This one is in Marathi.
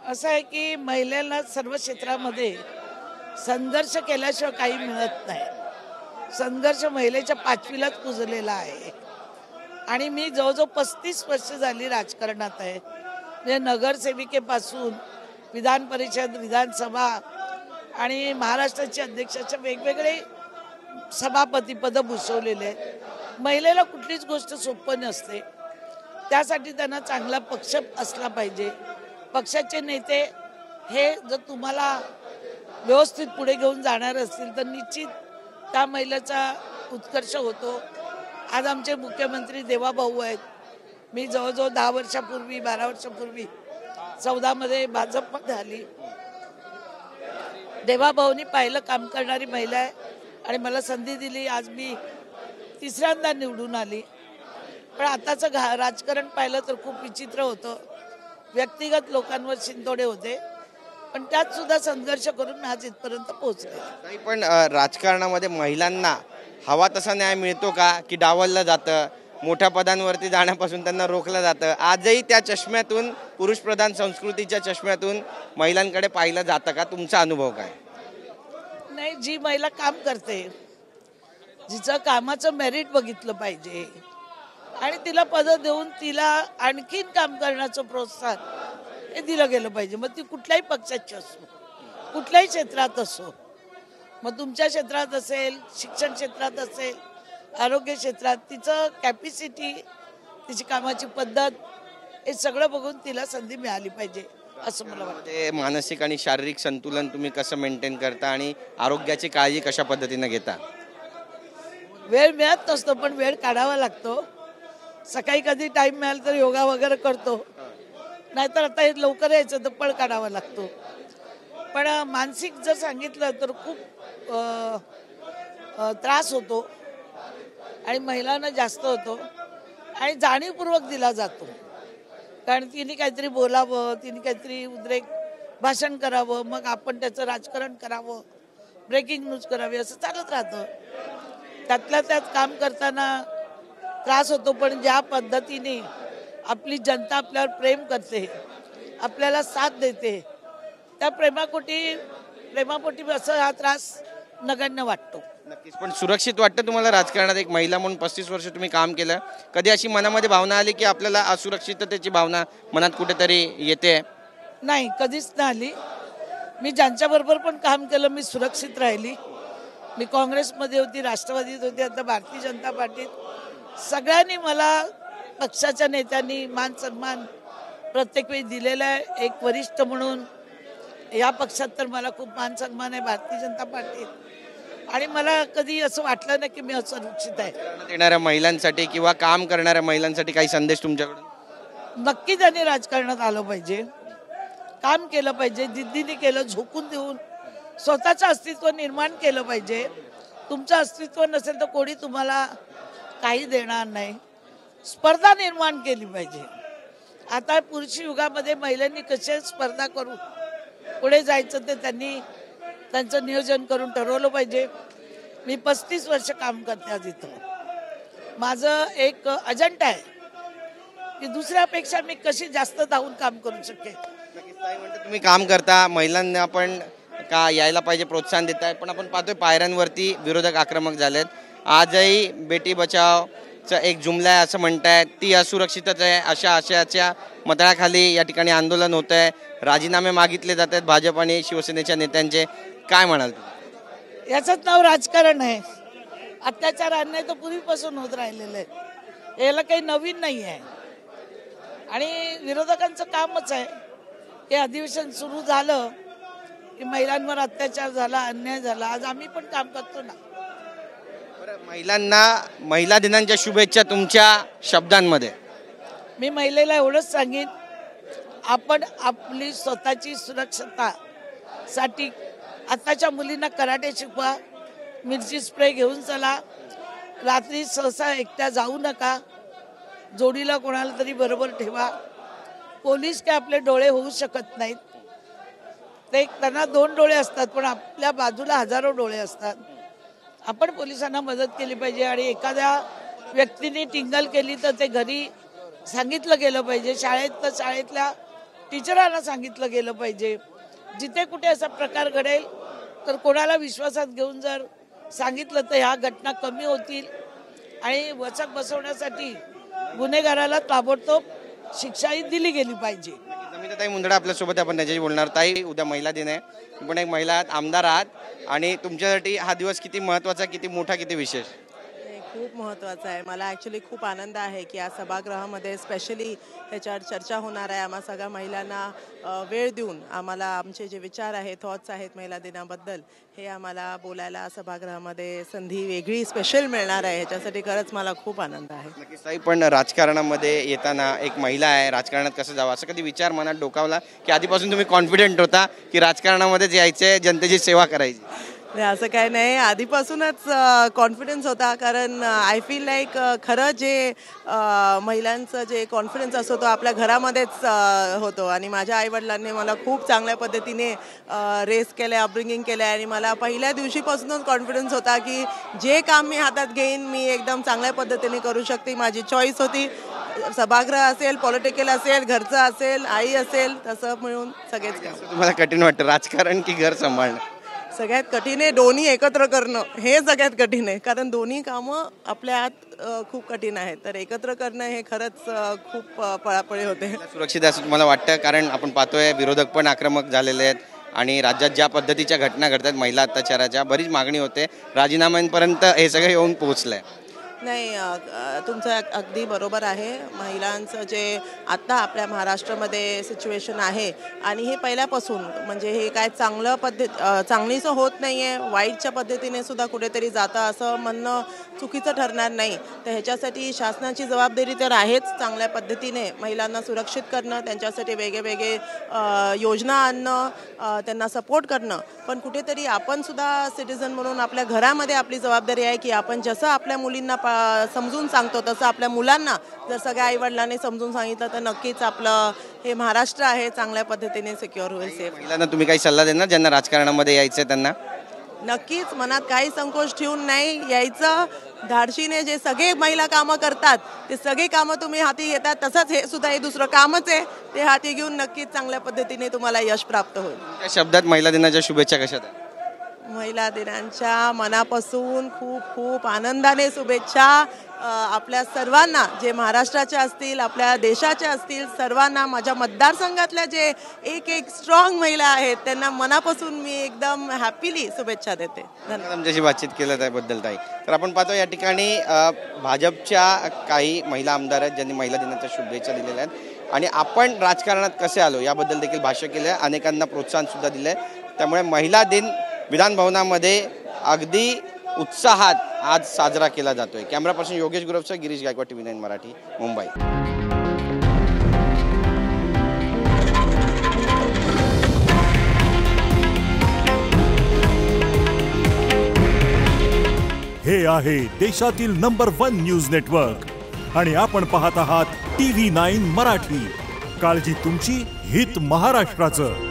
असं आहे की महिलांना सर्व क्षेत्रामध्ये संघर्ष केल्याशिवाय काही मिळत नाही. संघर्ष महिलेच्या पाचवीलाच पुजलेला आहे. आणि मी जवळजवळ 35 वर्ष झाली राजकारणात आहे. म्हणजे नगरसेविकेपासून विधान परिषद, विधानसभा आणि महाराष्ट्राचे अध्यक्षाचे वेगवेगळे सभापतीपद भूषवलेले आहेत. महिलेला कुठलीच गोष्ट सोपं नसते. त्यासाठी त्यांना चांगला पक्ष असला पाहिजे. पक्षाचे नेते हे जर तुम्हाला व्यवस्थित पुढे घेऊन जाणार असतील तर निश्चित त्या महिलेचा उत्कर्ष होतो. आज आमचे मुख्यमंत्री देवाभाऊ आहेत. मी जवळजवळ 10 वर्षापूर्वी 12 वर्षापूर्वी 14 मध्ये भाजपमध्ये आली. देवाभाऊनी पाहिलं काम करणारी महिला आहे आणि मला संधी दिली. आज मी तिसऱ्यांदा निवडून आली. पण आताचं राजकारण पाहिलं तर खूप विचित्र होतं. व्यक्तिगत लोकांवर शिंतोडे होते, पण त्यात सुद्धा संघर्ष करून आज इथपर्यंत पोहोचले. पण राजकारणामध्ये महिलांना हवा तसा न्याय मिळतो का, की डावललं जातं, मोठ्या पदांवरती जाण्यापासून त्यांना रोखलं जातं? आजही त्या चष्म्यातून, पुरुषप्रधान संस्कृतीच्या चष्म्यातून महिलांकडे पाहिलं जातं का? तुमचा अनुभव काय? नाही, जी महिला काम करते, जिचं कामाचं मेरिट बघितलं पाहिजे आणि तिला पद देऊन तिला आणखीन काम करण्याचं प्रोत्साहन हे दिलं गेलं पाहिजे. मग ती कुठल्याही पक्षाची असो, कुठल्याही क्षेत्रात असो. मग तुमच्या क्षेत्रात असेल, शिक्षण क्षेत्रात असेल, आरोग्य क्षेत्रात, तिचं कॅपॅसिटी, तिची कामाची पद्धत हे सगळं बघून तिला संधी मिळाली पाहिजे असं मला वाटतं. मानसिक आणि शारीरिक संतुलन तुम्ही कसं मेंटेन करता आणि आरोग्याची काळजी कशा पद्धतीने घेता? वेळ मिळत नसतो, पण वेळ काढावा लागतो. सकाळी कधी टाइम मिळाला तर योगा वगैरे करतो, नाहीतर आता हे लवकर यायचं तर पळ काढावा लागतो. पण मानसिक जर सांगितलं तर खूप त्रास होतो आणि महिलांना जास्त होतो आणि जाणीवपूर्वक दिला जातो. कारण तिने काहीतरी बोलावं, तिने काहीतरी उद्रेक भाषण करावं, मग आपण त्याचं राजकारण करावं, ब्रेकिंग न्यूज करावी, असं चालत राहतं. त्यातल्या त्यात काम करताना त्रास होतो. पण ज्या पद्धतीने आपली जनता आपल्यावर प्रेम करते, आपल्याला साथ देते, त्या प्रेमापोटी असं हा त्रास नगण्य वाटतो. नक्कीच. पण सुरक्षित वाटतं तुम्हाला राजकारणात? एक महिला म्हणून 35 वर्ष तुम्ही काम केलं. कधी अशी मनामध्ये भावना आली की आपल्याला असुरक्षिततेची भावना मनात कुठेतरी येते? नाही, कधीच नाही आली. मी ज्यांच्याबरोबर पण काम केलं मी सुरक्षित राहिली. मी काँग्रेसमध्ये होती, राष्ट्रवादीत होती, आता भारतीय जनता पार्टीत. सगळ्यांनी मला, पक्षाच्या नेत्यांनी मान सन्मान प्रत्येक वेळी दिलेला आहे. एक वरिष्ठ म्हणून या पक्षात तर मला खूप मान सन्मान आहे, भारतीय जनता पार्टीत. आणि मला कधी असं वाटलं नाही की मी असुरक्षित आहे. येणाऱ्या महिलांसाठी किंवा काम करणाऱ्या महिलांसाठी काही संदेश तुमच्याकडून? नक्की त्यांनी राजकारणात आलं पाहिजे, काम केलं पाहिजे, जिद्दीने केलं, झोकून देऊन स्वतःचं अस्तित्व निर्माण केलं पाहिजे. तुमचं अस्तित्व नसेल तर कोणी तुम्हाला काही देणार नाही. स्पर्धा निर्माण केली पाहिजे. आता पुरुष युगामध्ये महिलांनी कसे स्पर्धा करून पुढे जायचं ते त्यांनी त्यांचं नियोजन करून ठरवलं पाहिजे. मी 35 वर्ष काम करते आज इथं. माझं एक अजेंडा आहे की दुसऱ्यापेक्षा मी कशी जास्त धावून काम करू शकेन. तुम्ही काम करता, महिलांना पण का यायला पाहिजे प्रोत्साहन देत आहे, पण आपण पाहतोय पायऱ्यांवरती विरोधक आक्रमक झालेत. आजही बेटी बचावचा एक जुमला आहे असं म्हणतायत, ती असुरक्षितच आहे अशा आशयाच्या मताखाली या ठिकाणी आंदोलन होत आहे. राजीनामे मागितले जात आहेत भाजप आणि शिवसेनेच्या नेत्यांचे. काय म्हणाल तुम्ही? याचंच नाव राजकारण आहे. अत्याचार अन्याय तर पूर्वीपासून होत राहिलेलं आहे, याला काही नवीन नाही आहे. आणि विरोधकांचं कामच आहे की अधिवेशन सुरू झालं की महिलांवर अत्याचार झाला, अन्याय झाला. आज आम्ही पण काम करतो ना. महिलांना महिला दिनांच्या शुभेच्छा तुमच्या शब्दांमध्ये. मी महिलेला एवढंच सांगेन, आपण आपली स्वतःची सुरक्षिततासाठी आताच्या मुलींना कराटे शिकवा, मिरची स्प्रे घेऊन चला, रात्री सहसा एकट्या जाऊ नका, जोडीला कोणाला तरी बरोबर ठेवा. पोलीस काय आपले डोळे होऊ शकत नाहीत. ते त्यांना 2 डोळे असतात, पण आपल्या बाजूला हजारो डोळे असतात. आपण पोलिसांना मदत केली पाहिजे. आणि एखाद्या व्यक्तीने टिंगल केली तर ते घरी सांगितलं गेलं पाहिजे. शाळेत तर शाळेतल्या टीचरांना सांगितलं गेलं पाहिजे. जिथे कुठे असा प्रकार घडेल तर कोणाला विश्वासात घेऊन जर सांगितलं तर ह्या घटना कमी होतील आणि वचक बसवण्यासाठी गुन्हेगाराला ताबडतोब शिक्षाही दिली गेली पाहिजे. नमिताताई मुंदडा आपल्यासोबत आपण त्याच्याशी बोलणार. ताई, उद्या महिला दिन आहे, पण एक महिला आहात, आमदार आहात, आणि तुमच्यासाठी हा दिवस किती महत्त्वाचा, किती मोठा, किती विशेष? खूप महत्त्वाचं आहे. मला ॲक्च्युली खूप आनंद आहे की या सभागृहामध्ये स्पेशली ह्याच्यावर चर्चा होणार आहे. आम्हा सगळ्या महिलांना वेळ देऊन आम्हाला आमचे जे विचार आहेत, थॉट्स आहेत महिला दिनाबद्दल, हे आम्हाला बोलायला सभागृहामध्ये संधी वेगळी स्पेशल मिळणार आहे. ह्याच्यासाठी खरंच मला खूप आनंद आहे. नक्कीच ताई, पण राजकारणामध्ये येताना एक महिला आहे, राजकारणात कसं जावं असं कधी विचार मनात डोकावला की आधीपासून तुम्ही कॉन्फिडेंट होता की राजकारणामध्येच यायचंय, जनतेची सेवा करायची? असं काय नाही, आधीपासूनच कॉन्फिडन्स होता. कारण आय फील लाईक खरं जे महिलांचं जे कॉन्फिडन्स असतो तो आपल्या घरामध्येच होतो. आणि माझ्या आईवडिलांनी मला खूप चांगल्या पद्धतीने रेस केलं, अपब्रिंगिंग केलं आहे. आणि मला पहिल्या दिवशीपासूनच कॉन्फिडन्स होता की जे काम मी हातात घेईन मी एकदम चांगल्या पद्धतीने करू शकते. माझी चॉईस होती. सभागृह असेल, पॉलिटिकल असेल, घरचं असेल, आई असेल, तसं मिळून सगळेच काम. तुम्हाला कठीण वाटतं राजकारण की घर सांभाळणं? सगळ्यात कठीण आहे दोन्ही एकत्र करणं, हे सगळ्यात कठीण आहे. कारण दोन्ही कामं आपल्या आत खूप कठीण आहेत. तर एकत्र करणं हे खरंच खूप पळापळी होते. सुरक्षित असं तुम्हाला वाटतं? कारण आपण पाहतोय विरोधक पण आक्रमक झालेले आहेत आणि राज्यात ज्या पद्धतीच्या घटना घडतात महिला अत्याचाराच्या, बरीच मागणी होते, राजीनाम्यांपर्यंत हे सगळं येऊन पोहोचलंय. नाही, तुमचं अगदी बरोबर आहे. महिलांचं जे आत्ता आपल्या महाराष्ट्रामध्ये सिच्युएशन आहे आणि हे पहिल्यापासून म्हणजे हे काय चांगलीचं होत नाही आहे, वाईटच्या पद्धतीने सुद्धा कुठेतरी जातं असं म्हणणं चुकीचं ठरणार नाही. तर ह्याच्यासाठी शासनाची जबाबदारी तर आहेच चांगल्या पद्धतीने महिलांना सुरक्षित करणं, त्यांच्यासाठी वेगळे योजना आणणं, त्यांना सपोर्ट करणं. पण कुठेतरी आपण सुद्धा सिटिझन म्हणून आपल्या घरामध्ये आपली जबाबदारी आहे की आपण जसं आपल्या मुलींना समजून सांगतो तसं आपल्या मुलांना जर सगळ्या आईवडिलांनी समजून सांगितलं तर नक्कीच आपलं हे महाराष्ट्र आहे चांगल्या पद्धतीने सिक्युअर होईल, सेफ. महिलांना तुम्ही काही सल्ला देणार ज्यांना राजकारणामध्ये यायचंय त्यांना? नक्कीच मनात काही संकोच ठेवून नाही यायचं. धाडशीने जे सगळे महिला कामं करतात ते सगळे कामं तुम्ही हाती घेतात, तसंच हे सुद्धा हे दुसरं कामच आहे, ते हाती घेऊन नक्कीच चांगल्या पद्धतीने तुम्हाला यश प्राप्त होईल. त्या शब्दात महिला दिनाच्या शुभेच्छा कशा आहेत? महिला दिनाच्या मनापासून खूप खूप आनंदाने शुभेच्छा आपल्या सर्वांना, जे महाराष्ट्राच्या असतील, आपल्या देशाच्या असतील, सर्वांना, माझ्या मतदारसंघातल्या जे एक स्ट्रॉंग महिला आहेत त्यांना मनापासून मी एकदम हॅपीली शुभेच्छा देते. धन्यवाद. आमच्याशी बातचीत केलं त्याबद्दल ताई. तर आपण पाहतो या ठिकाणी भाजपच्या काही महिला आमदार आहेत ज्यांनी महिला दिनाच्या शुभेच्छा दिलेल्या आहेत आणि आपण राजकारणात कसे आलो याबद्दल देखील भाष्य केलं आहे, अनेकांना प्रोत्साहन सुद्धा दिलं आहे. त्यामुळे महिला दिन विधान भवनामध्ये अगदी उत्साहात आज साजरा केला जातोय. कॅमेरापर्सन योगेश गुरवसह गिरीश गायकवाड, TV9 मराठी, मुंबई. हे आहे देशातील नंबर 1 न्यूज नेटवर्क आणि आपण पाहत आहात TV9 मराठी. काळजी तुमची, हित महाराष्ट्राचं.